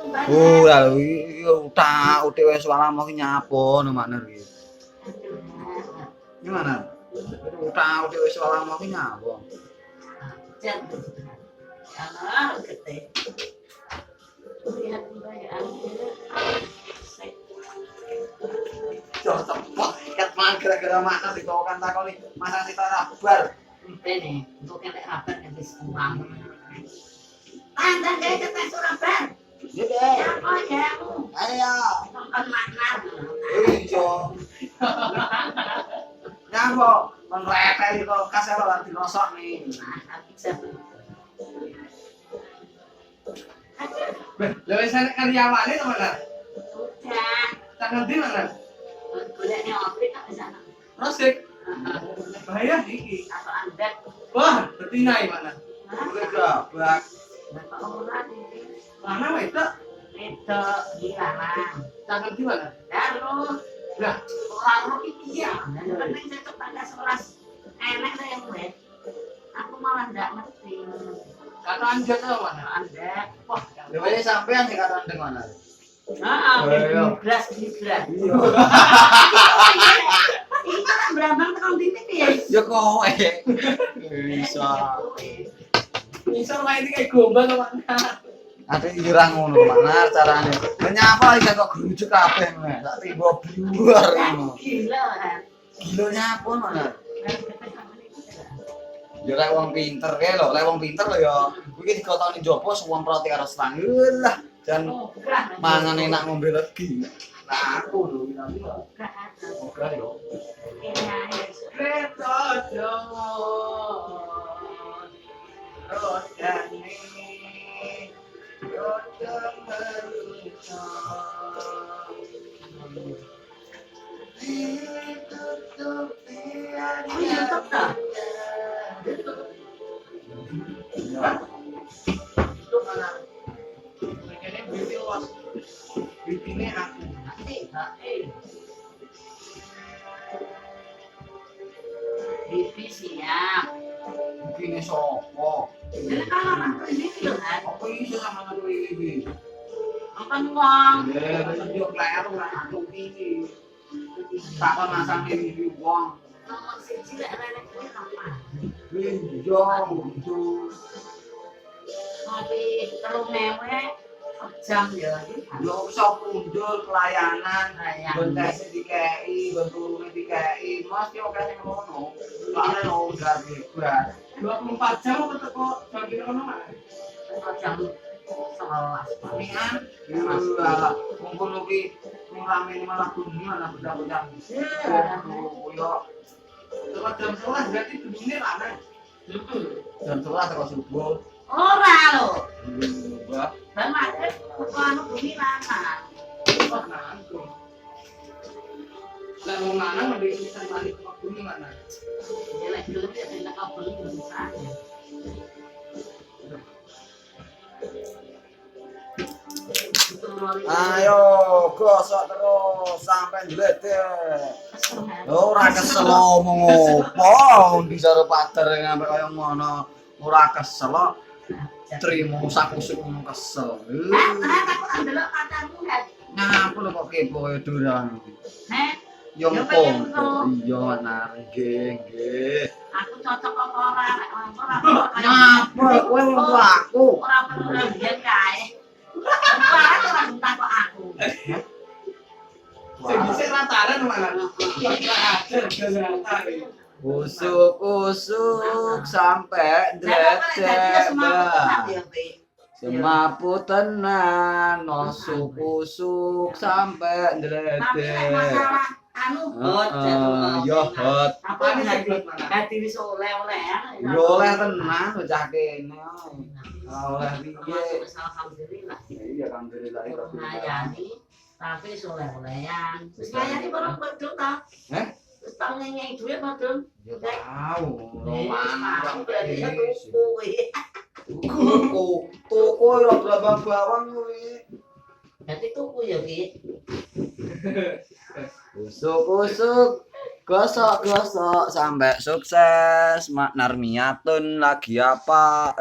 Lalu utak utik wis walam mau nyapa no makna iki. Gimana? Utak utik wis walam mau nyapa. Jan. Ana gede. Lihat bayaan. Yo cepet ket mang gara-gara makna dikokan takoni masa sita rabar. Ini untuk yang rapat yang disekurang. Anda kayak cetak surabar. Iya deh. Apa kamu? Ayo. Nonton makna. Iya. Nyapa? Kon rete iki kasih lo lan dirosok nih. Lha wis ana karyawane to, Mas? Udah. Tangan ndi, Mas? Goleknya opik kan di sana. Prosek. Bahaya iki. Atau Anda. Wah, betinai mana? Udah gabak. Bapak orang ini. Mana wedok? Itu dilarang. Tangan ndi mana? Lalu. Lah, Orang lu iki ya. Dan penting saya kepada sekelas enak lah yang wet. Aku malah enggak ngerti. kata anjat to mana? Anda. Wah. Lha wis sampean sing kata ndeng mana? Gibras. Iya. Ini kan berambang tekan titik ya. Ya kowe. Bisa. Iso wae iki kayak gombal to, Mana? Ate ira ngono mana carane. Nyapa iki kok grujuk kabeh ngono. Tak tiba buar ngono. Gila kan. Gila nyapa mana? Ya lek wong pinter kae lho, lek wong pinter lho ya. Kuwi dikotoni njopo suwon roti karo stang. Lah, jan mangan enak ngombe legi. Nah, aku lho iki lho. Oke yo. Kereta rodane roda manusia ditutup YouTube dah. itu mana makanya beauty loss beauty-nya aku Bibi siap. Bikine sopo? Jadi kalau aku ini loh kan. Apa iso sama karo iki? Apa uang? Ya, wis yo kleru ora aku iki. Tak kon masang iki wong. Nomor siji lek rene kuwi apa? Iya, itu. Tapi terus mewe jam ya. Yo iso pundul pelayanan, bentek dikeki, benturune dikeki. Mas yo kene ngono. Soale lo udah bebas. 24 jam apa teko bagi kono Mas? Jam 11 Palingan ya mumpun iki ngurame malah bumi malah beda-beda. Yo Teko jam 11 berarti dunia lama. jam 11 teko subuh. ora lho. Mbak, Dan macet anu bumi lama. Wah, nanggung. Lah mau mana mending bisa balik ke bumi mana? Ya lek dulu ya enak kabel bisa. ayo gosok terus sampai njletek. Ora kesel omong opo ndi karo pater ngampe kaya ngono. Ora kesel kok trimo sakusuk ngono kesel. Aku ndelok pacarmu kan. Ngapa lho kok kepo duran. Heh, Yo Ya, kok. pengen Iya nah nggih nggih. aku cocok apa ora lek ora. Ngapa kowe ngono aku? Ora perlu biyen kae. Ora takok aku. Sing dhisik rataran mana? Ora ajar gak Usuk-usuk sampai ndredeg bah. Semapu tenan usuk-usuk sampai ndredeg. Anu hot. Yo hot. Apa hati wis oleh-oleh ya. Yo oleh tenan bocah kene. Oleh piye? Alhamdulillah. Iya alhamdulillah itu. Ngayani tapi soleh-olehan. Wis ngayani barang padha ta? Heh? Wis tau ngenyek dhuwit padha. Yo tahu. Mangan Roman. tuku. Tuku yo bawang kuwi. Dadi tuku ya ki. Usuk-usuk, gosok-gosok sampai sukses. Mak Narmiatun lagi apa?